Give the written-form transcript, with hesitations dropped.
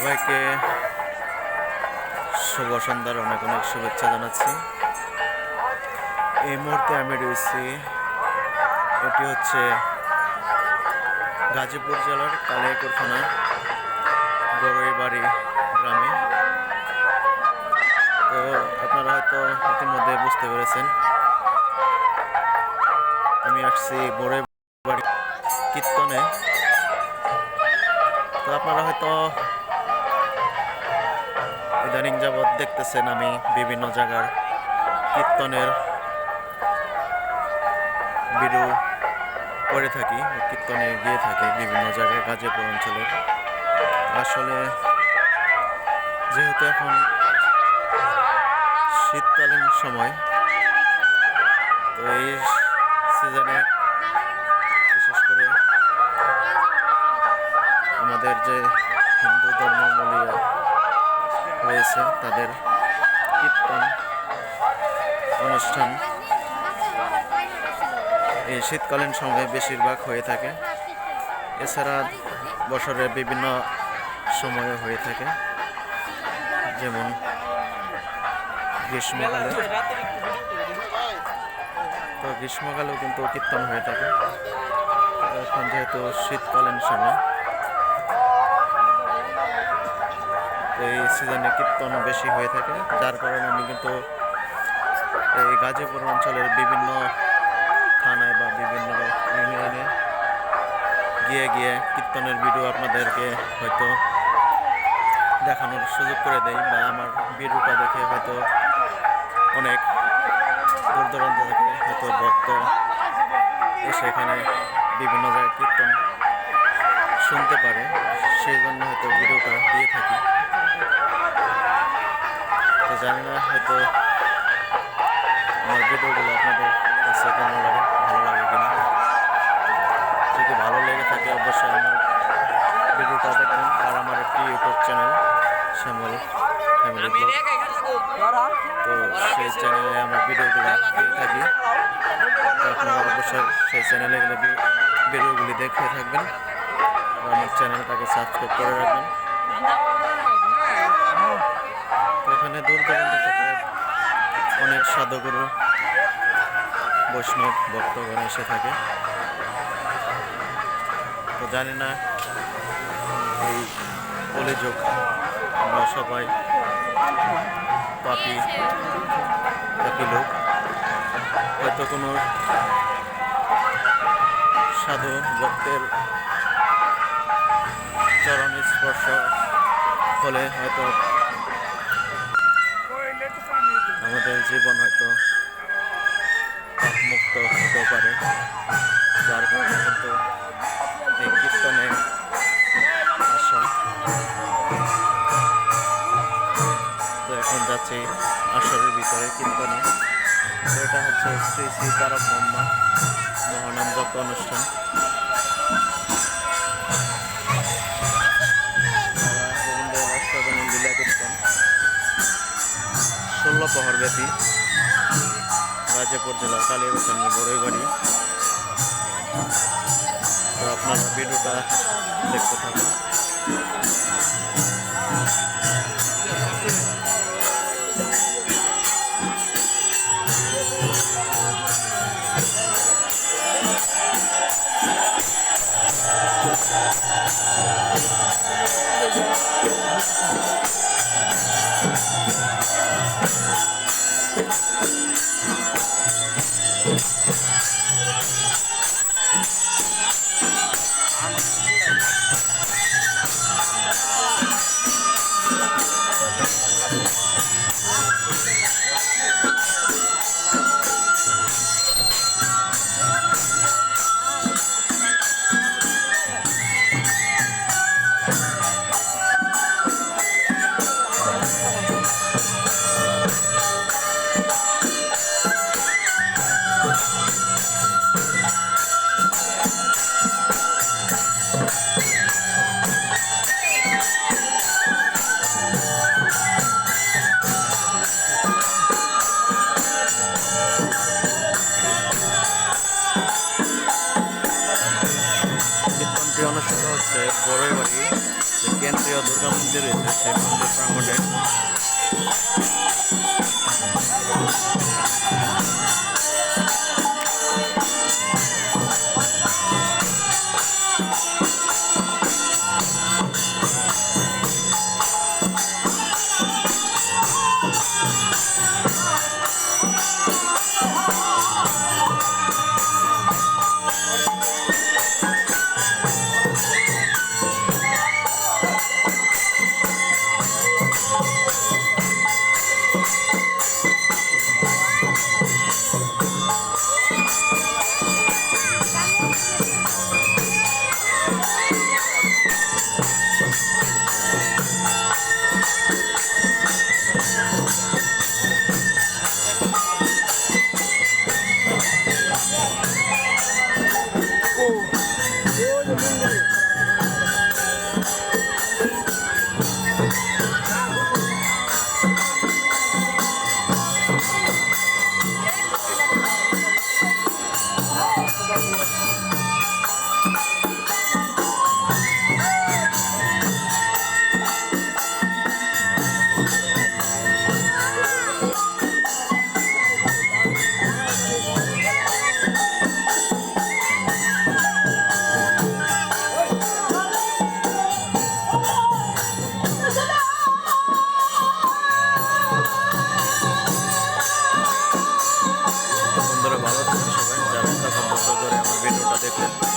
সবাইকে শুভ সন্ধ্যার অনেক অনেক শুভেচ্ছা জানাচ্ছি। এই মুহূর্তে আমি রয়েছি, এটি হচ্ছে গাজীপুর জেলার কালিয়াকৈর থানা বড়ইবাড়ি গ্রামে। তো আপনারা হয়তো ইতিমধ্যে বুঝতে পেরেছেন, আমি আসছি বড়ইবাড়ি কীর্তনে। তো আপনারা হয়তো ইদানিং যাবৎ দেখতেছেন আমি বিভিন্ন জায়গার কীর্তনের ভিডিও করে থাকি, কীর্তনে গিয়ে থাকি বিভিন্ন জায়গায় গাজীপুর অঞ্চলের। আসলে যেহেতু এখন শীতকালীন সময়, তো এই সিজনে বিশেষ করে আমাদের যে হিন্দু ধর্মাবলম্বী রয়েছে তাদের কীর্তন অনুষ্ঠান এই শীতকালীন সময়ে বেশিরভাগ হয়ে থাকে। এছাড়া বছরের বিভিন্ন সময়ে হয়ে থাকে, যেমন গ্রীষ্মকালে। তো গ্রীষ্মকালেও কিন্তু কীর্তন হয়ে থাকে। এখন যেহেতু শীতকালীন সময়, এই সিজনে কীর্তন বেশি হয়ে থাকে, যার কারণে আমি কিন্তু এই গাজীপুর অঞ্চলের বিভিন্ন থানায় বা বিভিন্ন ইউনিয়নে গিয়ে গিয়ে কীর্তনের ভিডিও আপনাদেরকে হয়তো দেখানোর সুযোগ করে দেই, বা আমার ভিডিওটা দেখে হয়তো অনেক দূর দূরান্ত থেকে হয়তো ভক্ত এসে এখানে বিভিন্ন জায়গায় কীর্তন শুনতে পারে, সেই জন্য হয়তো ভিডিওটা দিয়ে থাকি। তো জানি না হয়তো আমার ভিডিওগুলো আপনাদের কাছে কেমন লাগে, ভালো লাগে কিনা। যদি ভালো লেগে থাকে অবশ্যই আমার ভিডিওটা দেখবেন। আর আমার একটি ইউটিউব চ্যানেল শ্যামল ফ্যামিলি ব্লগ, তো সেই চ্যানেলে আমার ভিডিওগুলো দিয়ে থাকি। তো আপনারা অবশ্যই সেই চ্যানেলে গেলে ভিডিওগুলি দেখে থাকবেন, আমার চ্যানেলটাকে সাবস্ক্রাইব করে রাখবেন। তো এখানে দূর দূরান্ত থেকে অনেক সাধুগুরু বৈষ্ণব ভক্তগণ এসে থাকে। তো জানি না এই কলিযুগ আমরা সবাই পাপী লোক, হয়তো কোনো সাধু ভক্তের চরণ স্পর্শ হলে হয়তো আমাদের জীবন হয়তো মুক্ত হতে পারে, যার কারণে কিন্তু এই কীর্তনে আসা। তো এখন যাচ্ছি আসরের ভিতরে কীর্তনে। তো এটা হচ্ছে শ্রী শ্রী তারক ব্রহ্মা মহানাম যজ্ঞ অনুষ্ঠান। রবীন্দ্র অষ্টগণের লীলা কীর্তন 16 প্রহর ব্যাপী গাজীপুর জেলার কালিয়াকৈর থানা বড়ইবাড়ি। তো আপনারা ভিডিওটা দেখতে থাকুন। অনুষ্ঠিত হচ্ছে বড়ই বাড়ি যে কেন্দ্রীয় দুর্গা মন্দির রয়েছে সেই মন্দির প্রাঙ্গণে। বন্ধুরা ভালো থাকুন সবাই, যারা এতক্ষণ ধৈর্য ধরে আমার ভিডিওটা দেখলেন।